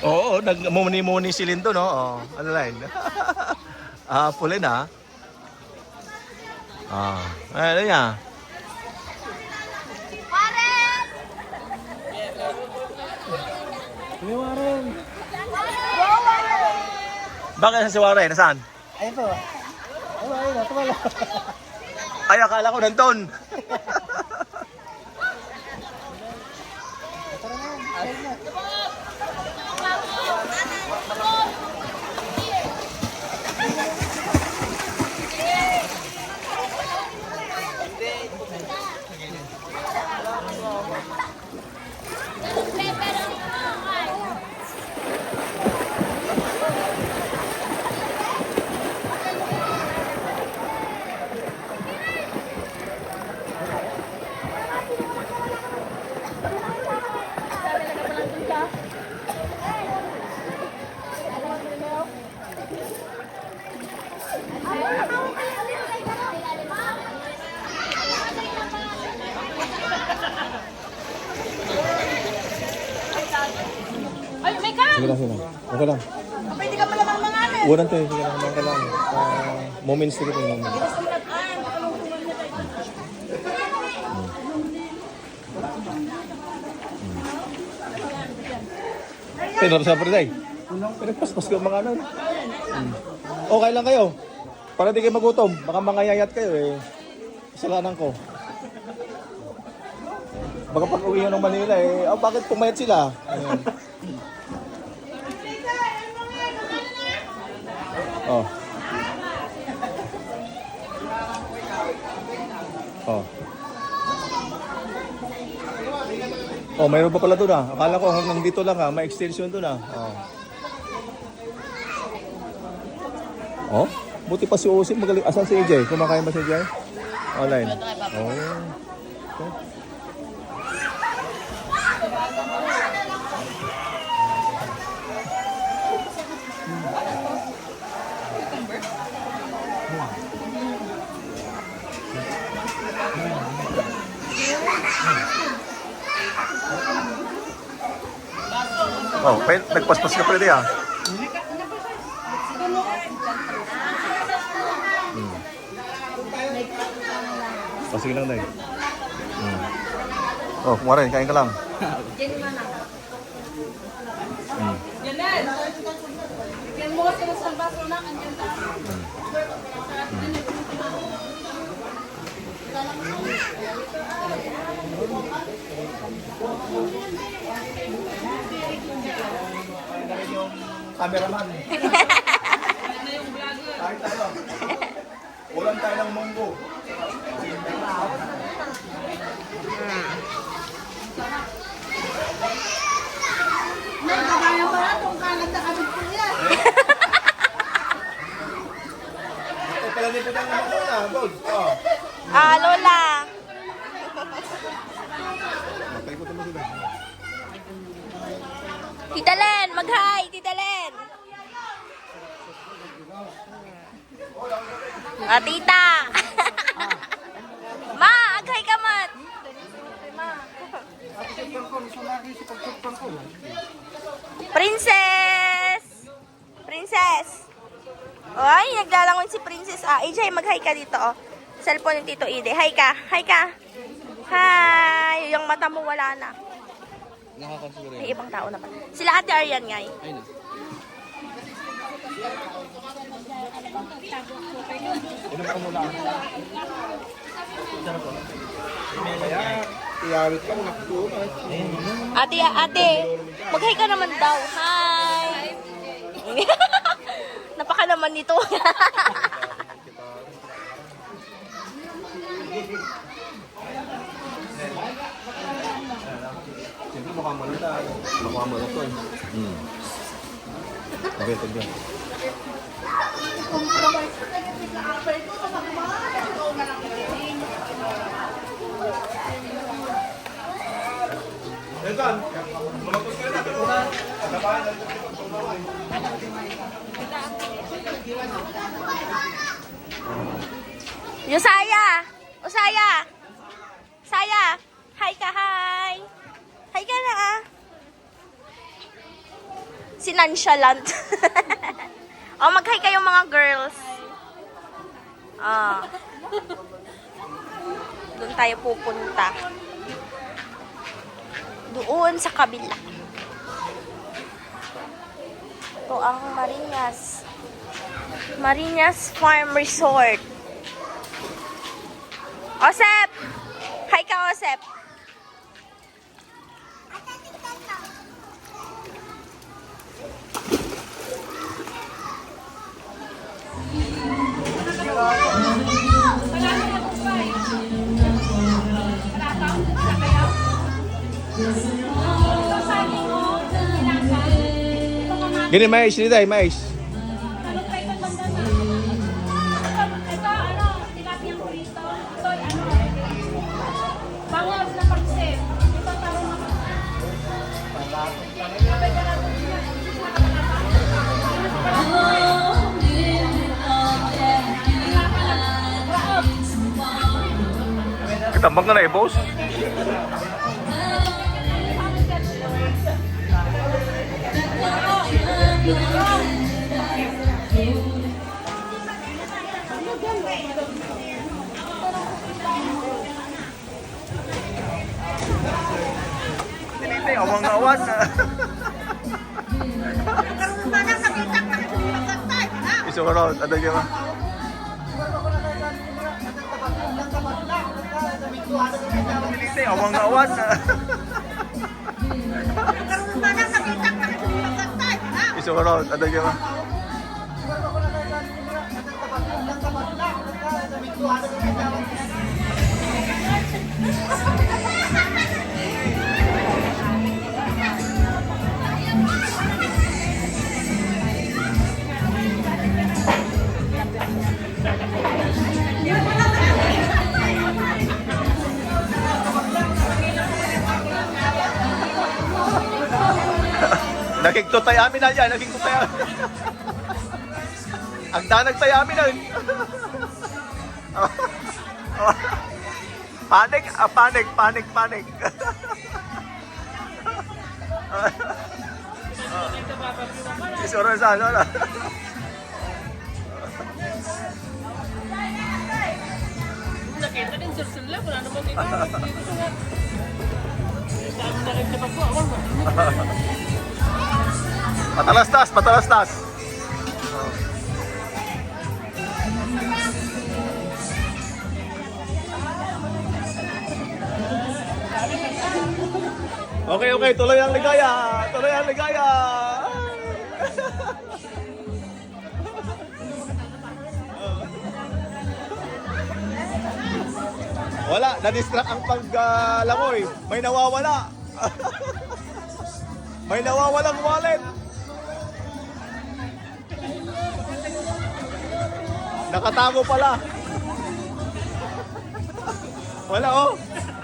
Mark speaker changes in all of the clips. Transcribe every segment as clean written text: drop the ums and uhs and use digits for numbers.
Speaker 1: Oo, nagmumuni-muni si Lindo, no? Oh, ano line? Pulin, ha? Ano niya?
Speaker 2: Warren!
Speaker 1: Bakit si Warren? Nasaan?
Speaker 2: Ayun po. Ayun, tumala.
Speaker 1: Ay, akala ko nandun.
Speaker 2: Ayun na.
Speaker 1: Sige lang, sige lang. Okay lang.
Speaker 3: Pwede ka pala mang mga ano.
Speaker 1: Unang tayo, sige lang. Okay lang. Moments ito yung moments. Pero sa Friday. Pinagpaspas ko mga ano. Okay lang kayo. Para di kayo magutom. Baka mangayayat kayo eh. Kasalanan ko. Baka pag uwi nyo ng Manila eh. Bakit pumayat sila? Ayun. Oh. Oh. Oh, mayroon pa pala doon ah. Akala ko hanggang dito lang ah. May extension doon ah. Oh. Oh, buti pa si Osim magaling. Asan si AJ? Kumakain ba si AJ? Online. Oh. Okay. Oh, nagpaspas ka pala diya. Oh, sige lang, Day. Oh, kumarin, kain ka lang.
Speaker 3: Yan mo sila sa baso na kanyan ta.
Speaker 1: Cameraman. Kahit tayo. Ulan tayo ng munggo.
Speaker 3: Nagkakaya pa na itong kalat na kami po yan.
Speaker 1: Ito pala din po ng mga na, Bold. Oh.
Speaker 3: Lola.
Speaker 1: Magpaikot mo sila.
Speaker 3: Tita Len, mag-hi, Tita Len. Tita. Ma, ag-hi ka mat. Princess! Princess! Ay, naglalangon si Princess. AJ, mag-hi ka dito, oh. Cellphone ni Tito Ide. Hi ka. Hi ka. Hi. Yung mata mo wala na.
Speaker 1: Nakakasiguro
Speaker 3: May ibang tao naman. Sila Ate Arian nga eh.
Speaker 1: Ayun na. Inom ka muna. Kaya, iyawit ka muna.
Speaker 3: Ate, mag-hi ka naman daw. Hi! Napaka naman nito.
Speaker 1: Siyempre mukhang malita. Mukhang malito eh. Okay, tignan. Nelson, lumatos ka na.
Speaker 3: Yosaya! Osaya! Saya! Hi ka, hi! Hi ka na ah! nonchalant. O, mag-hi kayo mga girls. Doon tayo pupunta. Doon sa kabila. Ito ang Marinas. Marinas Farm Resort. Osep! Hi ka, Osep!
Speaker 1: Gini, mais. Dito tayo, mais.
Speaker 4: Bangos na pagsip. Ito tarong na
Speaker 1: Kitambang ka na eh, boss. Tinitay, awang awan. Isuwarot, ano niya ba? Tinitay, awang awan. Isuwarot, ano niya ba? Nagigtutay amin na yan, nagigtutay amin. Ang danag tayo amin na. Panik, panik. Isuro sa ano na.
Speaker 4: nakita din sir sila. Wala naman dito. Dito sila. Dami na rin naman po. Ako mo.
Speaker 1: Matalastas. Okay, tuloy ang ligaya. Wala, na-distract ang paglangoy. May nawawala. May nawawalang wallet. Nakatago pala. Wala oh.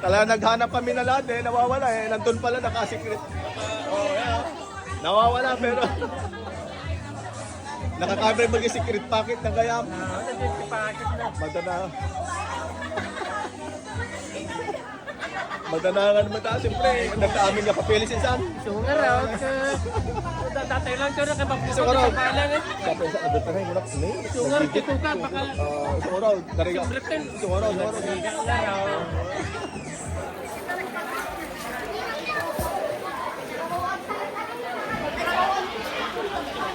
Speaker 1: Talaga naghanap kami na lahat eh. Nawawala eh. Nandun pala nakasikret. Nawawala pero nakakamera mag-secret pocket ng gayam. Magdanangan mo tayo siyempre. Nagkaamin nga papelis insan.
Speaker 4: Sungar raw. Tatay lang siya na kay Bapuso sa palang eh.
Speaker 1: Sabi sa abot na rin.
Speaker 4: Sungar, dito ka. Baka
Speaker 1: Sumuraw. Tariga. Sumuraw.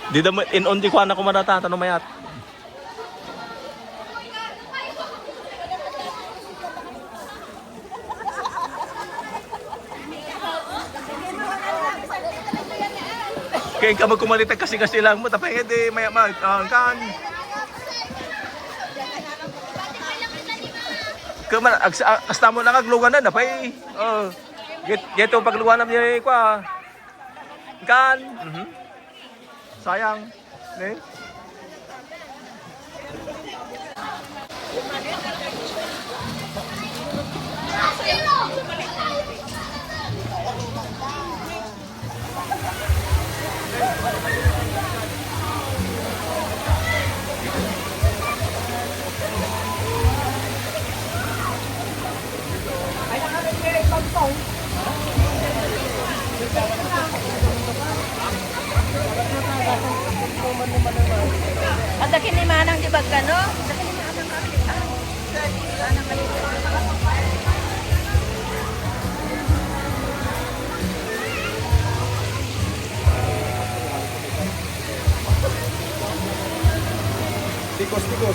Speaker 1: Di da in-on di ko anak ko manatata no mayat. Kaya ka magkumalitag kasi lang mo tapay di maya kan. Kaman asta mo nakagluwanan na pay. Oh. Geto pagluwanan niya ko. Kan. Sayang. Ne?
Speaker 3: pag ano.
Speaker 1: Tikos. Isa.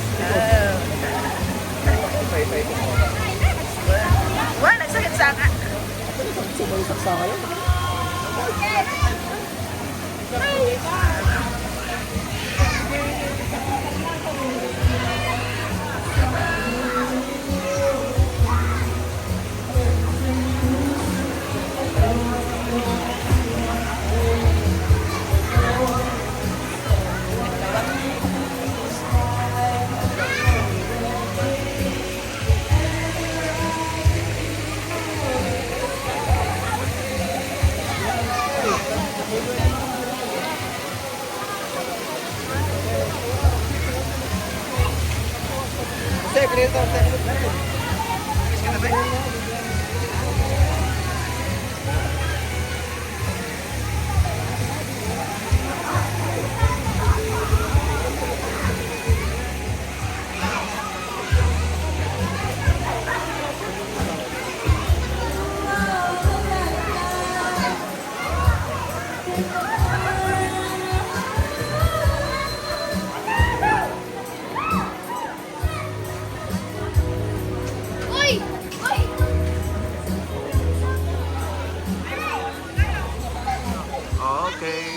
Speaker 3: Wala, nagsakit sa akin.
Speaker 1: Sumaysak sa kayo. Okay.